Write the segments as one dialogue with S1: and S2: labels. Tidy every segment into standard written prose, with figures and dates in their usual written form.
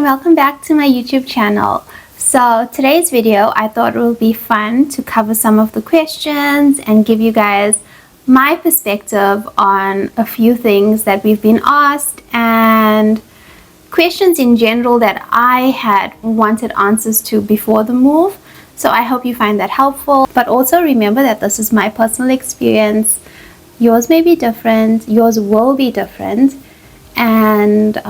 S1: and welcome back to my YouTube channel. So today's video, I thought it would be fun to cover some of the questions and give you guys my perspective on a few things that we've been asked and questions in general that I had wanted answers to before the move. So I hope you find that helpful, but also remember that this is my personal experience. Yours may be different, yours will be different, and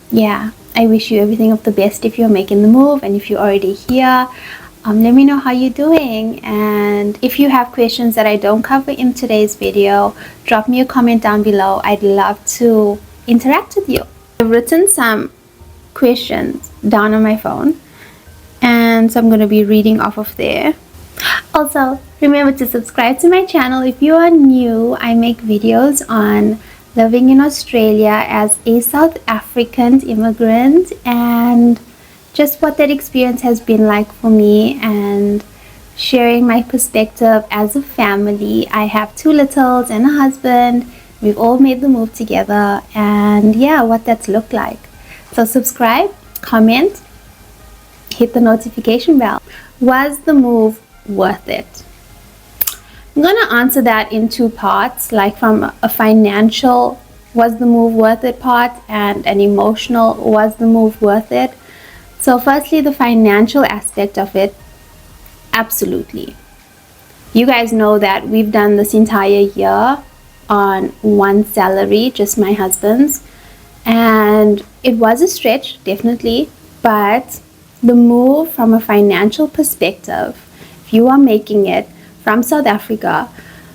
S1: yeah, I wish you everything of the best if you're making the move, and if you're already here, let me know how you're doing. And if you have questions that I don't cover in today's video, drop me a comment down below. I'd love to interact with you. I've written some questions down on my phone, and so I'm going to be reading off of there. Also, remember to subscribe to my channel if you are new. I make videos on living in Australia as a South African immigrant and just what that experience has been like for me, and sharing my perspective as a family. I have 2 littles and a husband. We've all made the move together, and yeah, what that's looked like. So subscribe, comment, hit the notification bell. Was the move worth it? I'm going to answer that in 2 parts, like from a financial, was the move worth it part, and an emotional, was the move worth it? So firstly, the financial aspect of it, absolutely. You guys know that we've done this entire year on one salary, just my husband's, and it was a stretch, definitely, but the move from a financial perspective, if you are making it from South Africa,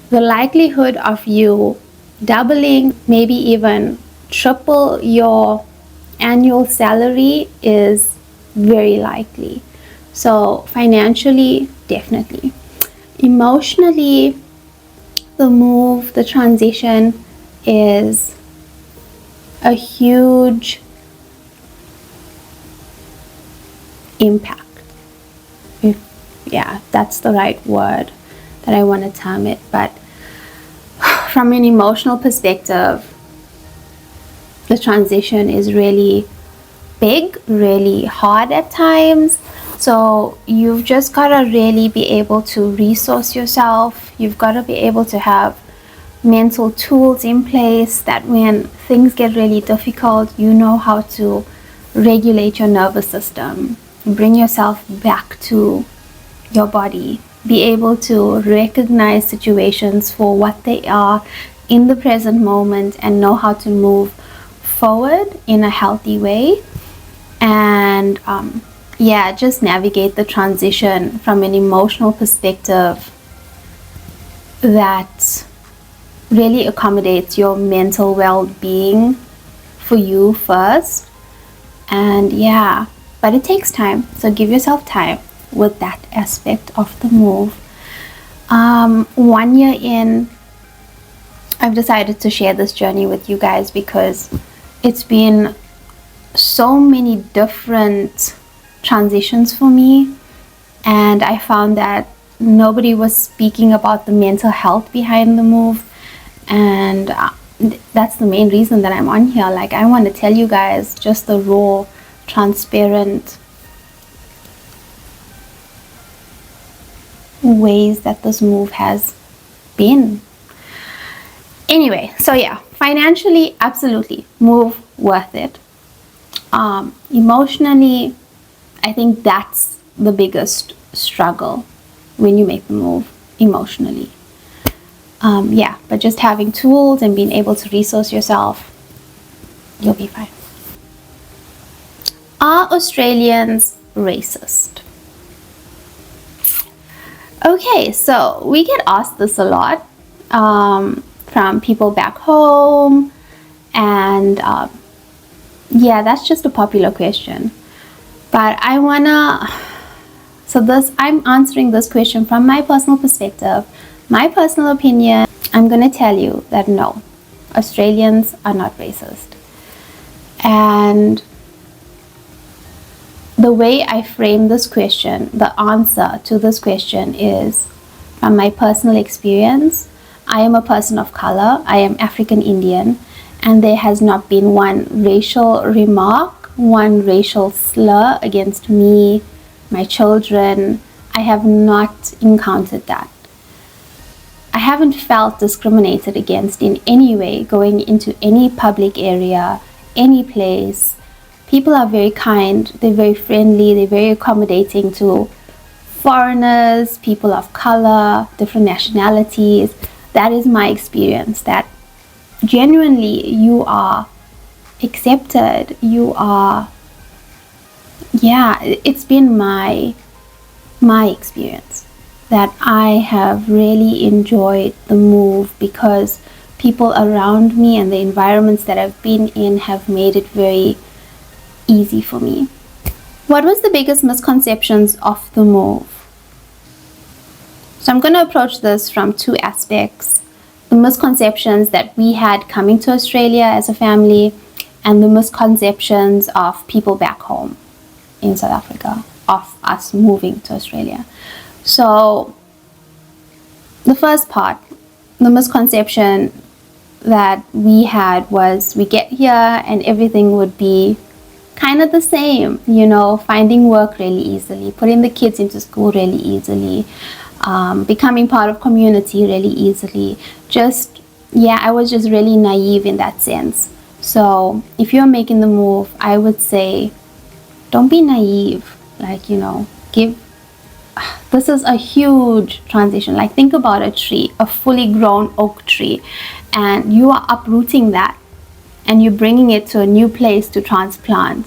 S1: the likelihood of you doubling, maybe even triple your annual salary is very likely. So financially, definitely. Emotionally, the move, the transition is a huge impact. Yeah, that's the right word that I want to term it. But from an emotional perspective, the transition is really big, really hard at times. So you've just got to really be able to resource yourself. You've got to be able to have mental tools in place that when things get really difficult, you know how to regulate your nervous system, bring yourself back to your body, be able to recognize situations for what they are in the present moment, and know how to move forward in a healthy way. And yeah, just navigate the transition from an emotional perspective that really accommodates your mental well-being for you first. And yeah, but it takes time, so give yourself time with that aspect of the move. 1 year in, I've decided to share this journey with you guys because it's been so many different transitions for me, and I found that nobody was speaking about the mental health behind the move, and that's the main reason that I'm on here. Like, I want to tell you guys just the raw, transparent ways that this move has been. Anyway, so yeah, financially, absolutely, move worth it. Emotionally, I think that's the biggest struggle when you make the move emotionally. Yeah, but just having tools and being able to resource yourself, you'll be fine. Are Australians racist? Okay, so we get asked this a lot from people back home, and yeah, that's just a popular question. But I wanna, I'm answering this question from my personal perspective, my personal opinion. I'm gonna tell you that no, Australians are not racist. And the way I frame this question, the answer to this question is from my personal experience. I am a person of color, I am African Indian, and there has not been one racial remark one racial slur against me, my children. I have not encountered that. I haven't felt discriminated against in any way going into any public area, any place. People are very kind, they're very friendly, they're very accommodating to foreigners, people of color, different nationalities. That is my experience, that genuinely you are accepted. You are, yeah, it's been my experience that I have really enjoyed the move, because people around me and the environments that I've been in have made it very easy for me. What was the biggest misconceptions of the move? So I'm going to approach this from two aspects. The misconceptions that we had coming to Australia as a family, and the misconceptions of people back home in South Africa of us moving to Australia. So the first part, the misconception that we had was we get here and everything would be kind of the same, you know, finding work really easily, putting the kids into school really easily, becoming part of community really easily. Just, yeah, I was just really naive in that sense. So if you're making the move, I would say don't be naive. Like, you know, this is a huge transition. Like, think about a tree, a fully grown oak tree, and you are uprooting that and you're bringing it to a new place to transplant.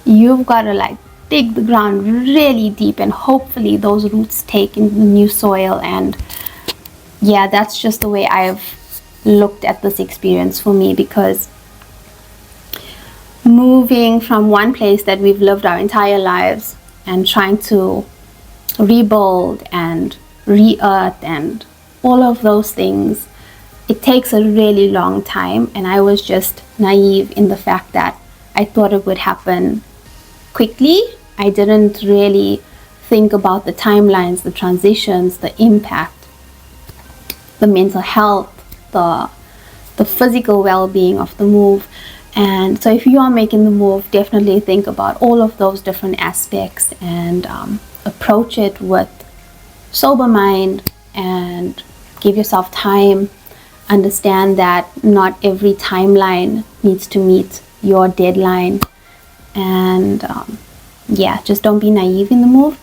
S1: You've got to like dig the ground really deep, and hopefully those roots take in the new soil. And yeah, that's just the way I've looked at this experience for me, because moving from one place that we've lived our entire lives and trying to rebuild and re-earth and all of those things, it takes a really long time. And I was just naive in the fact that I thought it would happen quickly. I didn't really think about the timelines, the transitions, the impact, the mental health, the physical well-being of the move. And so if you are making the move, definitely think about all of those different aspects and approach it with sober mind and give yourself time. Understand that not every timeline needs to meet your deadline. And yeah, just don't be naive in the move.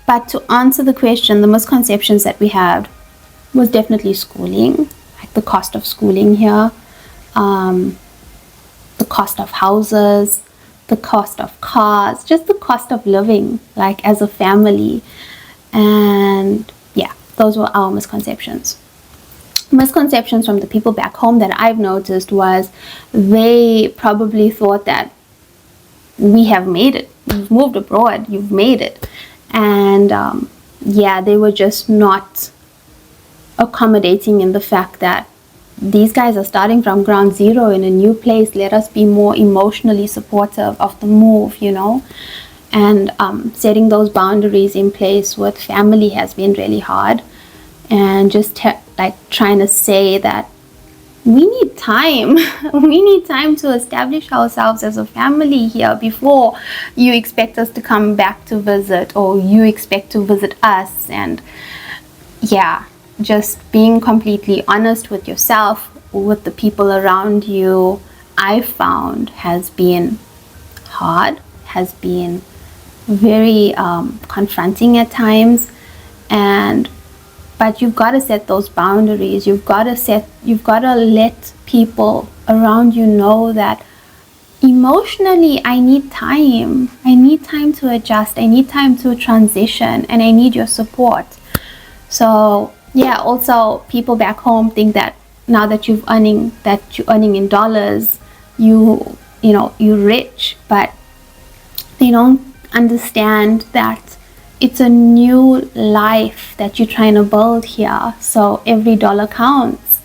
S1: But to answer the question, the misconceptions that we had was definitely schooling, like the cost of schooling here, the cost of houses, the cost of cars, just the cost of living, like as a family. And yeah, those were our misconceptions. Misconceptions from the people back home that I've noticed was they probably thought that we have made it. You've moved abroad, you've made it. And yeah, they were just not accommodating in the fact that these guys are starting from ground zero in a new place. Let us be more emotionally supportive of the move, you know. And setting those boundaries in place with family has been really hard. And just like trying to say that we need time. We need time to establish ourselves as a family here before you expect us to come back to visit, or you expect to visit us. And yeah, just being completely honest with yourself, with the people around you, I found has been hard, has been very confronting at times. But you've got to set those boundaries. You've got to let people around you know that emotionally I need time. I need time to adjust. I need time to transition, and I need your support. So yeah, also people back home think that now that you're earning in dollars, you're rich, but they don't understand that it's a new life that you're trying to build here. So every dollar counts.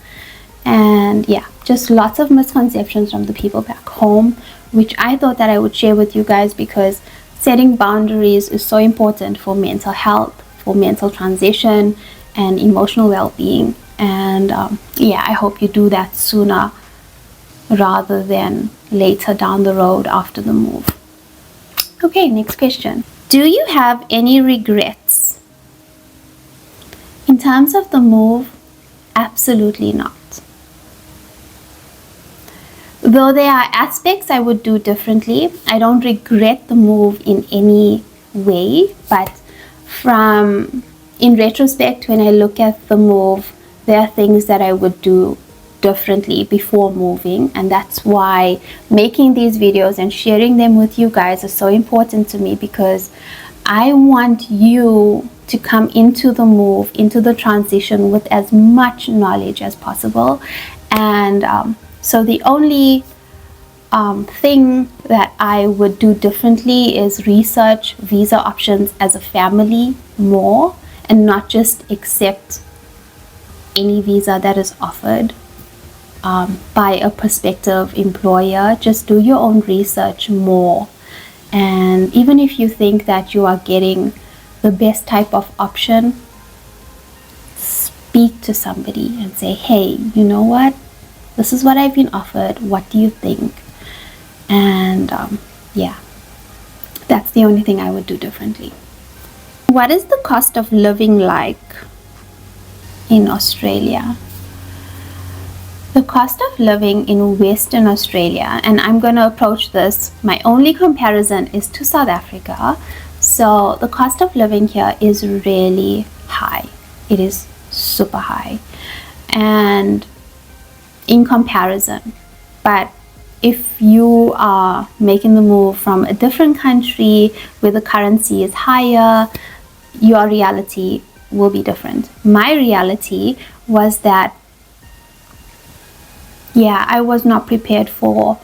S1: And yeah, just lots of misconceptions from the people back home, which I thought that I would share with you guys, because setting boundaries is so important for mental health, for mental transition, and emotional well-being. And yeah, I hope you do that sooner rather than later down the road after the move. Okay, next question. Do you have any regrets? In terms of the move, absolutely not. Though there are aspects I would do differently, I don't regret the move in any way, but in retrospect, when I look at the move, there are things that I would do differently before moving, and that's why making these videos and sharing them with you guys is so important to me, because I want you to come into the move, into the transition with as much knowledge as possible. And so the only thing that I would do differently is research visa options as a family more, and not just accept any visa that is offered by a prospective employer. Just do your own research more. And even if you think that you are getting the best type of option, speak to somebody and say, hey, you know what? This is what I've been offered. What do you think? And yeah, that's the only thing I would do differently. What is the cost of living like in Australia? The cost of living in Western Australia, and I'm going to approach this, my only comparison is to South Africa. So the cost of living here is really high. It is super high. And in comparison, but if you are making the move from a different country where the currency is higher, your reality will be different. My reality was that, yeah, I was not prepared for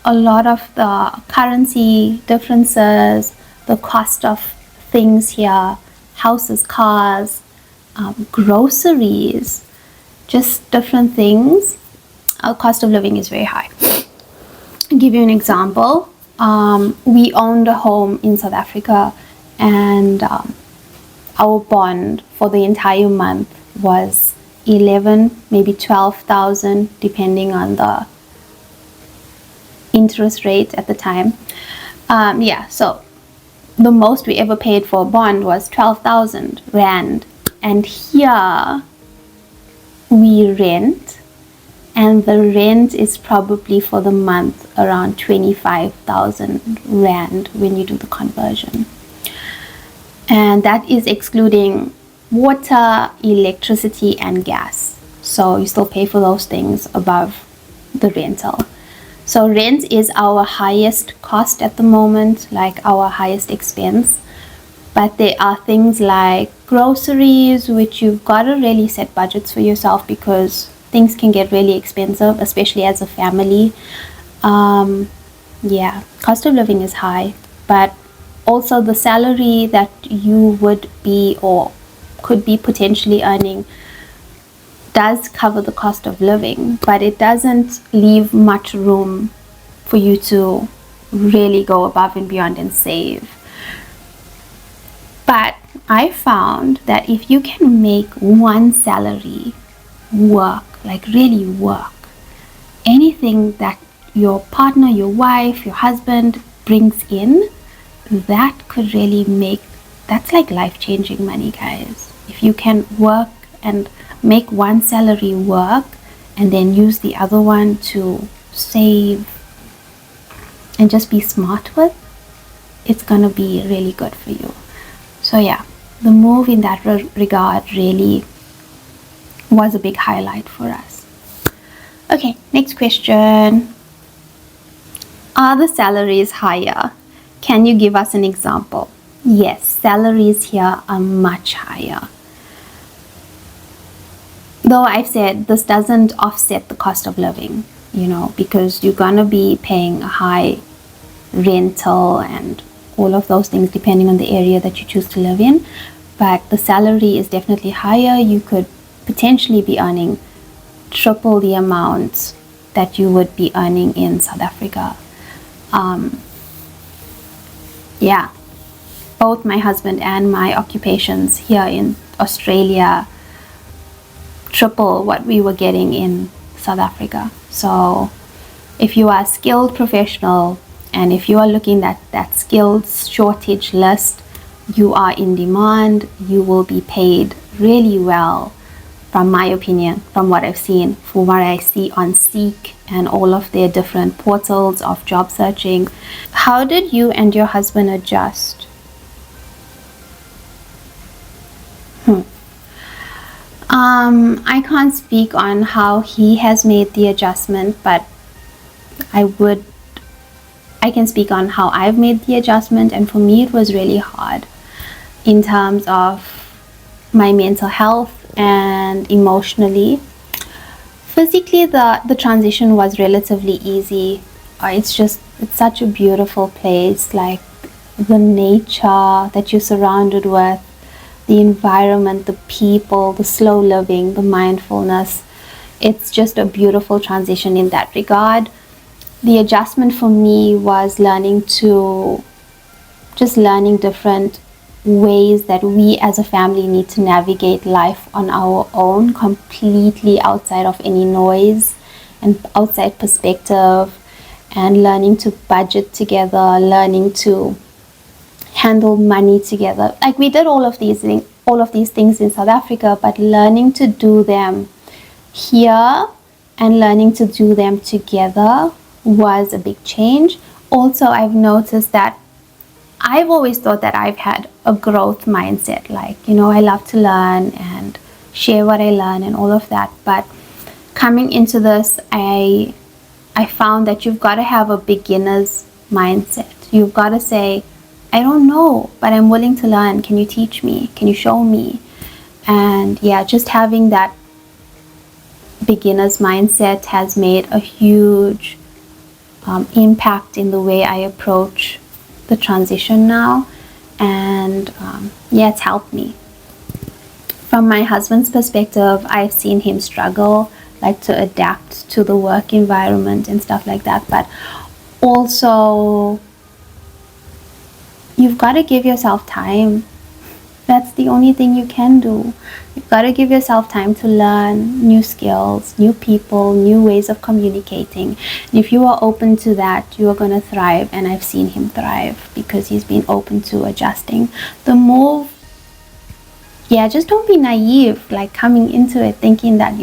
S1: a lot of the currency differences, the cost of things here, houses, cars, groceries, just different things. Our cost of living is very high. I'll give you an example. We owned a home in South Africa, and our bond for the entire month was 11, maybe 12,000, depending on the interest rate at the time. Yeah, so the most we ever paid for a bond was 12,000 Rand. And here we rent, and the rent is probably for the month around 25,000 Rand when you do the conversion. And that is excluding water, electricity, and gas. So you still pay for those things above the rental. So rent is our highest cost at the moment, like our highest expense. But there are things like groceries, which you've got to really set budgets for yourself, because things can get really expensive, especially as a family. Yeah, cost of living is high, but also the salary that you would be or could be potentially earning does cover the cost of living, but it doesn't leave much room for you to really go above and beyond and save. But I found that if you can make one salary work, like really work, anything that your partner, your wife, your husband brings in, that could really make, that's like life-changing money, guys. If you can work and make one salary work and then use the other one to save and just be smart with, it's gonna be really good for you. So yeah, the move in that regard really was a big highlight for us. Okay, next question. Are the salaries higher? Can you give us an example? Yes, salaries here are much higher. Though I've said this doesn't offset the cost of living, you know, because you're gonna be paying a high rental and all of those things depending on the area that you choose to live in. But the salary is definitely higher. You could potentially be earning triple the amount that you would be earning in South Africa. Yeah, both my husband and my occupations here in Australia triple what we were getting in South Africa. So if you are a skilled professional, And if you are looking at that skills shortage list, you are in demand, you will be paid really well, from my opinion, from what I've seen, from what I see on Seek and all of their different portals of job searching. How did you and your husband adjust? I can't speak on how he has made the adjustment, but I can speak on how I've made the adjustment, and for me it was really hard in terms of my mental health and emotionally. Physically, the transition was relatively easy. It's such a beautiful place, like the nature that you're surrounded with, the environment, the people, the slow living, the mindfulness. It's just a beautiful transition in that regard. The adjustment for me was learning different ways that we as a family need to navigate life on our own, completely outside of any noise and outside perspective, and learning to budget together, learning to handle money together. Like, we did all of these things in South Africa, but learning to do them here and learning to do them together was a big change. Also, I've noticed that I've always thought that I've had a growth mindset, like, I love to learn and share what I learn and all of that. But coming into this, I found that you've got to have a beginner's mindset. You've got to say, I don't know, but I'm willing to learn. Can you teach me? Can you show me? And yeah, just having that beginner's mindset has made a huge impact in the way I approach the transition now. And it's helped me. From my husband's perspective, I've seen him struggle, like, to adapt to the work environment and stuff like that. But also, you've got to give yourself time. That's the only thing you can do. You've got to give yourself time to learn new skills, new people, new ways of communicating. And if you are open to that, you are going to thrive. And I've seen him thrive because he's been open to adjusting. The move, just don't be naive, like, coming into it thinking that,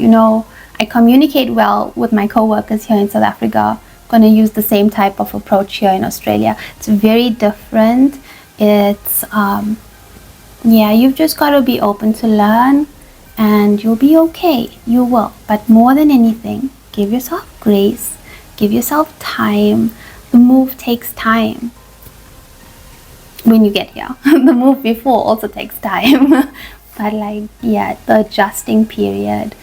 S1: I communicate well with my co-workers here in South Africa. I'm going to use the same type of approach here in Australia. It's very different. It's you've just got to be open to learn, and you'll be okay. You will. But more than anything, give yourself grace, give yourself time. The move takes time when you get here. The move before also takes time. But the adjusting period,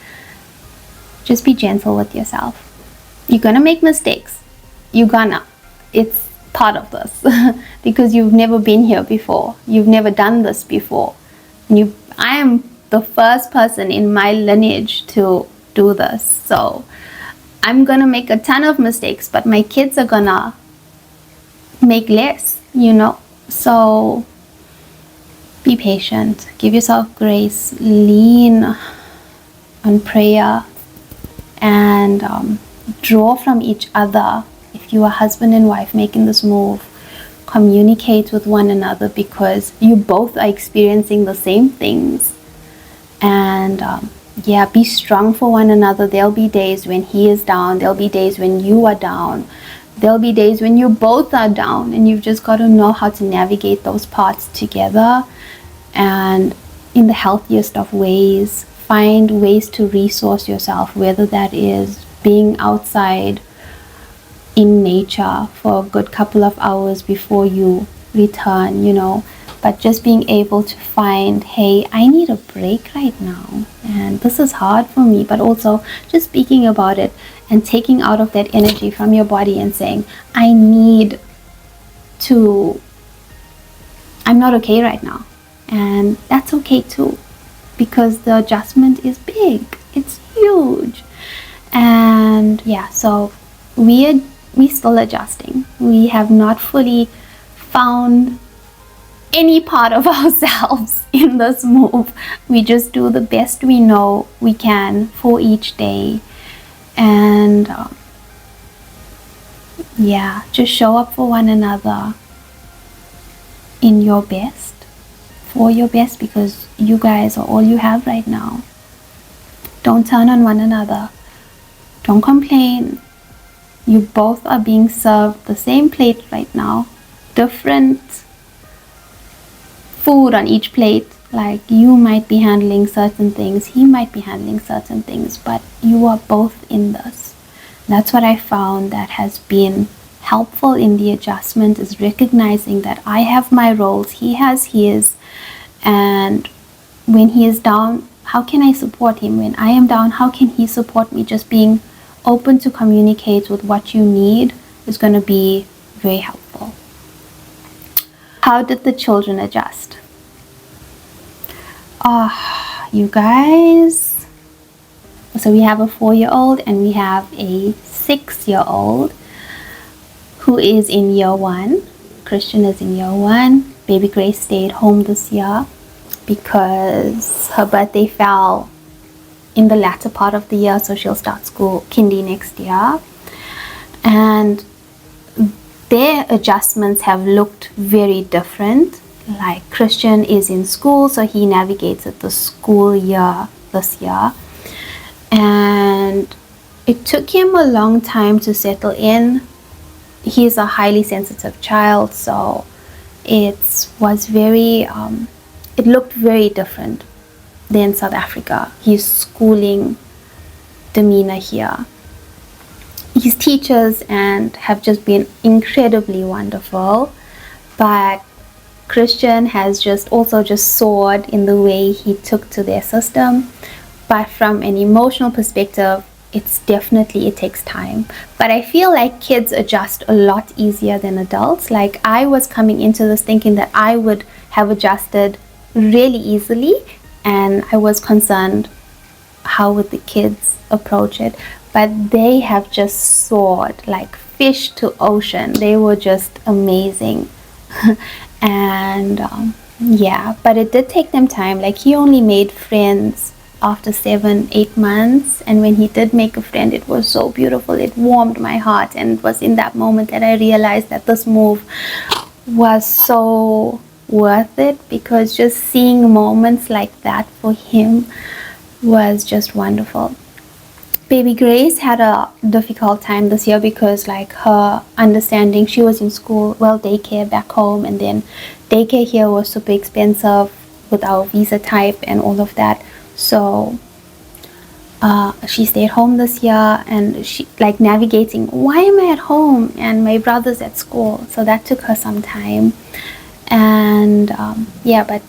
S1: just be gentle with yourself. You're gonna make mistakes. It's part of this because you've never been here before. You've never done this before. I am the first person in my lineage to do this. So I'm gonna make a ton of mistakes, but my kids are gonna make less, So be patient, give yourself grace, lean on prayer, and draw from each other. If you are husband and wife making this move, communicate with one another, because you both are experiencing the same things. And be strong for one another. There'll be days when he is down, there'll be days when you are down, there'll be days when you both are down, and you've just got to know how to navigate those parts together. And in the healthiest of ways, find ways to resource yourself, whether that is being outside in nature for a good couple of hours before you return, but just being able to find, hey, I need a break right now, and this is hard for me. But also just speaking about it and taking out of that energy from your body and saying, I'm not okay right now. And that's okay too, because the adjustment is big, it's huge. And so we're still adjusting. We have not fully found any part of ourselves in this move. We just do the best we know we can for each day. And Yeah, just show up for one another in your best, for your best, because you guys are all you have right now. Don't turn on one another. Don't complain. You both are being served the same plate right now. Different food on each plate. Like, you might be handling certain things, he might be handling certain things, but you are both in this. That's what I found that has been helpful in the adjustment, is recognizing that I have my roles, he has his, and when he is down, how can I support him? When I am down, how can he support me? Just being open to communicate with what you need is going to be very helpful. How did the children adjust? You guys, so we have a 4-year-old and we have a 6-year-old who is in year 1. Christian is in year 1. Baby Grace stayed home this year because her birthday fell in the latter part of the year, so she'll start school kindy next year. And their adjustments have looked very different. Like, Christian is in school, so he navigated the school year this year, and it took him a long time to settle in. He's a highly sensitive child, so it was very it looked very different than South Africa. His schooling demeanor here, his teachers and have just been incredibly wonderful, but Christian has just soared in the way he took to their system. But from an emotional perspective, it takes time. But I feel like kids adjust a lot easier than adults. Like, I was coming into this thinking that I would have adjusted really easily, and I was concerned, how would the kids approach it? But they have just soared like fish to ocean. They were just amazing. And yeah, but it did take them time. Like, he only made friends after 7-8 months, and when he did make a friend, it was so beautiful. It warmed my heart, and it was in that moment that I realized that this move was so worth it, because just seeing moments like that for him was just wonderful. Baby Grace had a difficult time this year because, like, her understanding, she was in school, well, daycare back home, and then daycare here was super expensive with our visa type and all of that. So she stayed home this year, and she, like, navigating, why am I at home and my brother's at school? So that took her some time. And yeah, but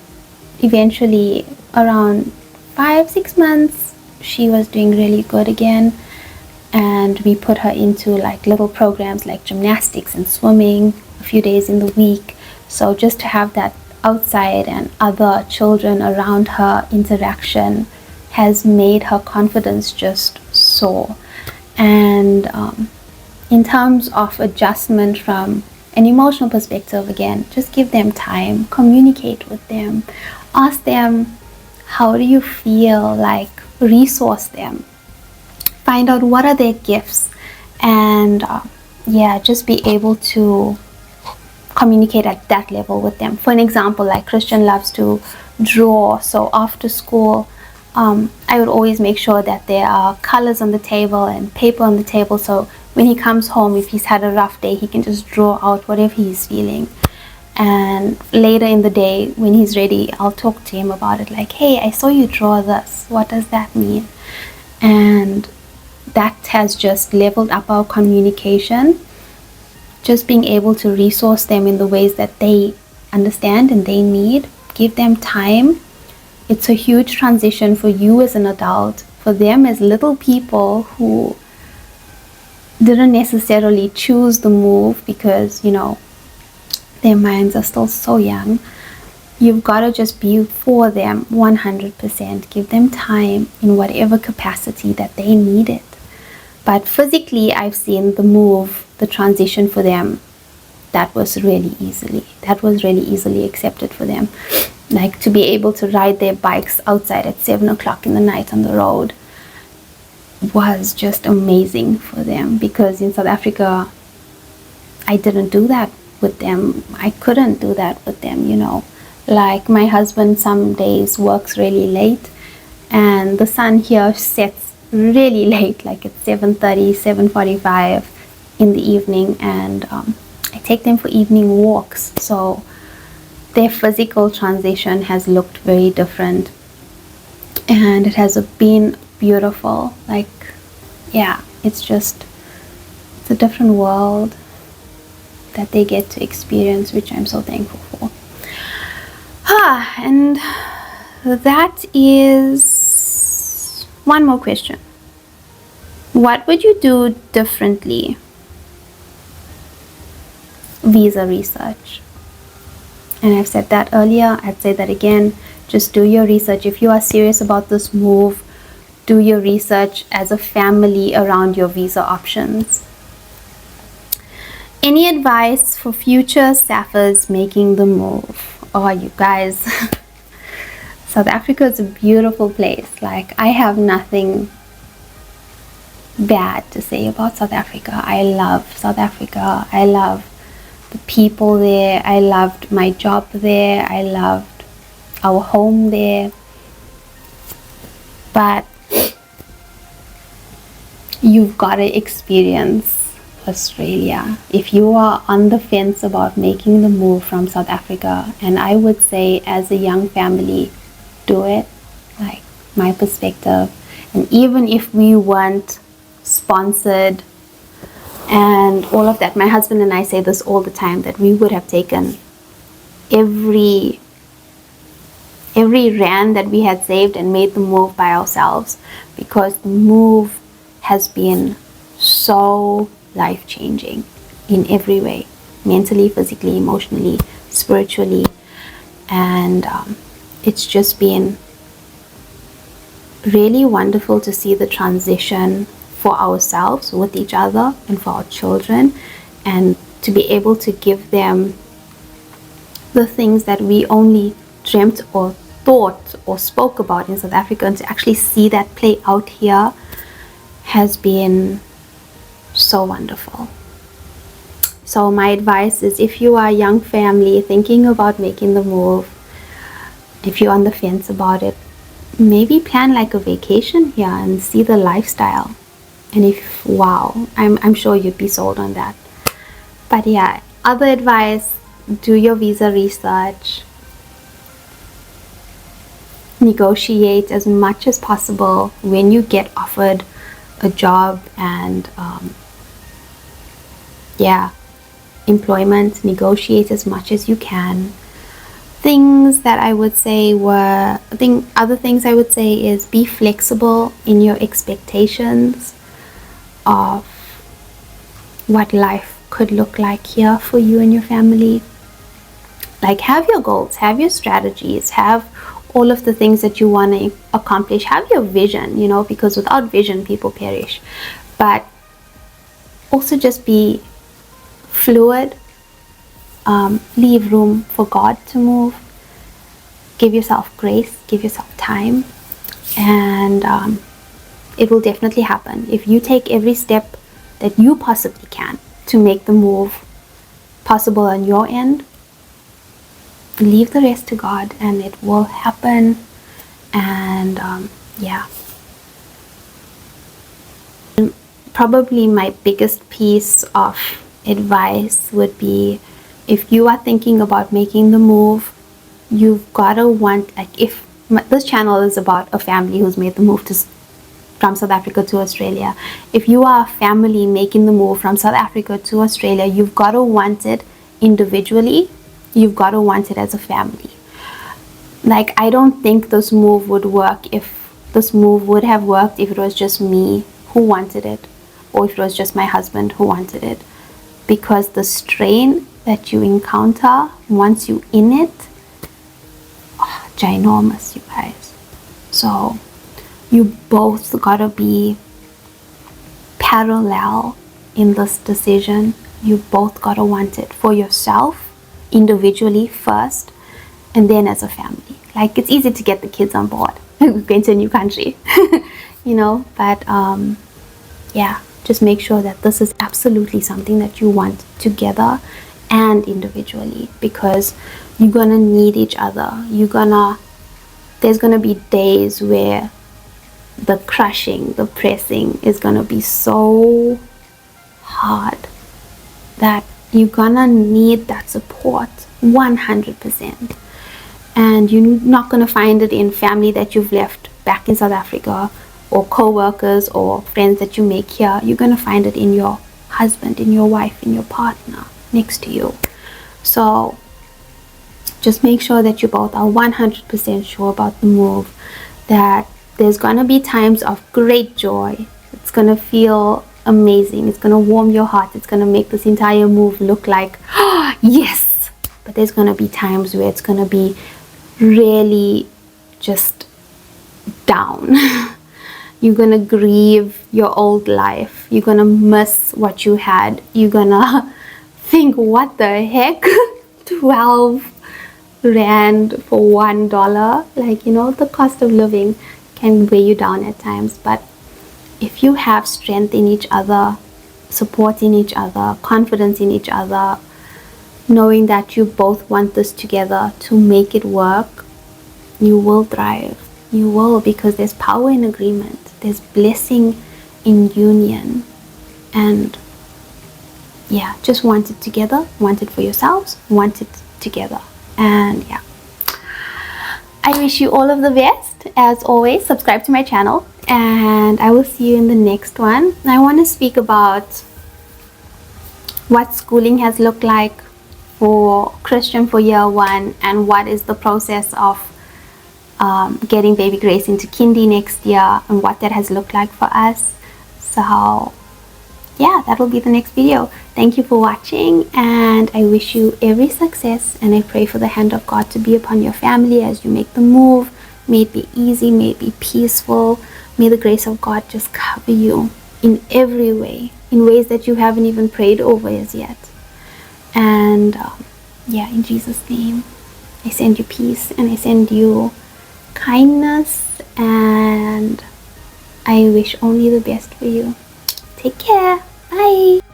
S1: eventually around 5-6 months, she was doing really good again, and we put her into like little programs like gymnastics and swimming a few days in the week. So just to have that outside and other children around her interaction has made her confidence just soar. And in terms of adjustment from an emotional perspective, again, just give them time, communicate with them, ask them, how do you feel? Like, resource them, find out what are their gifts, and yeah, just be able to communicate at that level with them. For an example, like, Christian loves to draw, so after school I would always make sure that there are colors on the table and paper on the table, so when he comes home, if he's had a rough day, he can just draw out whatever he's feeling. And later in the day, when he's ready, I'll talk to him about it, like, hey, I saw you draw this, what does that mean? And that has just leveled up our communication, just being able to resource them in the ways that they understand and they need. Give them time. It's a huge transition for you as an adult, for them as little people who didn't necessarily choose the move, because, you know, their minds are still so young. You've got to just be for them 100%. Give them time in whatever capacity that they need it. But physically, I've seen the move, the transition for them, that was really easily accepted for them. Like, to be able to ride their bikes outside at 7 o'clock in the night on the road was just amazing for them, because in South Africa, I didn't do that with them. I couldn't do that with them, you know. Like my husband some days works really late, and the sun here sets really late, like at 7:30, 7:45 in the evening, and I take them for evening walks. So their physical transition has looked very different, and it has been beautiful. Like, yeah, it's a different world that they get to experience, which I'm so thankful for. And that is one more question. What would you do differently? Visa research. And I've said that earlier, I'd say that again. Just do your research. If you are serious about this move, do your research as a family around your visa options. Any advice for future staffers making the move? Oh, you guys, South Africa is a beautiful place. Like, I have nothing bad to say about South Africa. I love South Africa. I love the people there. I loved my job there. I loved our home there. But you've got to experience Australia. If you are on the fence about making the move from South Africa, and I would say as a young family, do it. Like, my perspective. And even if we weren't sponsored and all of that, my husband and I say this all the time, that we would have taken every rand that we had saved and made the move by ourselves, because the move has been so life-changing in every way, mentally, physically, emotionally, spiritually, and it's just been really wonderful to see the transition for ourselves, with each other, and for our children, and to be able to give them the things that we only dreamt or thought or spoke about in South Africa, and to actually see that play out here has been so wonderful. So my advice is, if you are a young family thinking about making the move, if you're on the fence about it, maybe plan like a vacation here and see the lifestyle. And if, wow, I'm sure you'd be sold on that. But yeah, other advice, do your visa research, negotiate as much as possible when you get offered a job, and employment. Negotiate as much as you can. Things that I would say other things I would say is, be flexible in your expectations of what life could look like here for you and your family. Like, have your goals, have your strategies, have all of the things that you want to accomplish, have your vision, you know, because without vision people perish. But also just be fluid, leave room for God to move, give yourself grace, give yourself time, and it will definitely happen. If you take every step that you possibly can to make the move possible on your end, leave the rest to God, and it will happen. And probably my biggest piece of advice would be, if you are thinking about making the move, you've got to want, like, if this channel is about a family who's made the move from South Africa to Australia, if you are a family making the move from South Africa to Australia, you've got to want it individually. You've got to want it as a family. Like, I don't think this move would work if this move would have worked if it was just me who wanted it, or if it was just my husband who wanted it, because the strain that you encounter once you're in it, ginormous, you guys. So you both gotta be parallel in this decision. You both gotta want it for yourself individually first, and then as a family. Like, it's easy to get the kids on board. We're going to a new country, you know, but just make sure that this is absolutely something that you want together and individually, because you're gonna need each other. There's gonna be days where the crushing, the pressing is gonna be so hard that you're gonna need that support 100%. And you're not gonna find it in family that you've left back in South Africa, or co-workers or friends that you make here. You're gonna find it in your husband, in your wife, in your partner next to you. So just make sure that you both are 100% sure about the move, that there's gonna be times of great joy. It's gonna feel amazing. It's gonna warm your heart. It's gonna make this entire move look like, oh, yes. But there's gonna be times where it's gonna be really just down. You're gonna grieve your old life. You're gonna miss what you had. You're gonna think, what the heck? 12 rand for $1. Like, the cost of living can weigh you down at times. But if you have strength in each other, support in each other, confidence in each other, knowing that you both want this together to make it work, you will thrive. You will, because there's power in agreement. There's blessing in union. And yeah, just want it together. Want it for yourselves. Want it together. And yeah, I wish you all of the best. As always, subscribe to my channel, and I will see you in the next one. I want to speak about what schooling has looked like for Christian for year 1, and what is the process of getting baby Grace into kindy next year, and what that has looked like for us. So yeah, that will be the next video. Thank you for watching, and I wish you every success, and I pray for the hand of God to be upon your family as you make the move. May it be easy, may it be peaceful. May the grace of God just cover you in every way, in ways that you haven't even prayed over as yet. And yeah, in Jesus' name, I send you peace, and I send you kindness, and I wish only the best for you. Take care. Bye.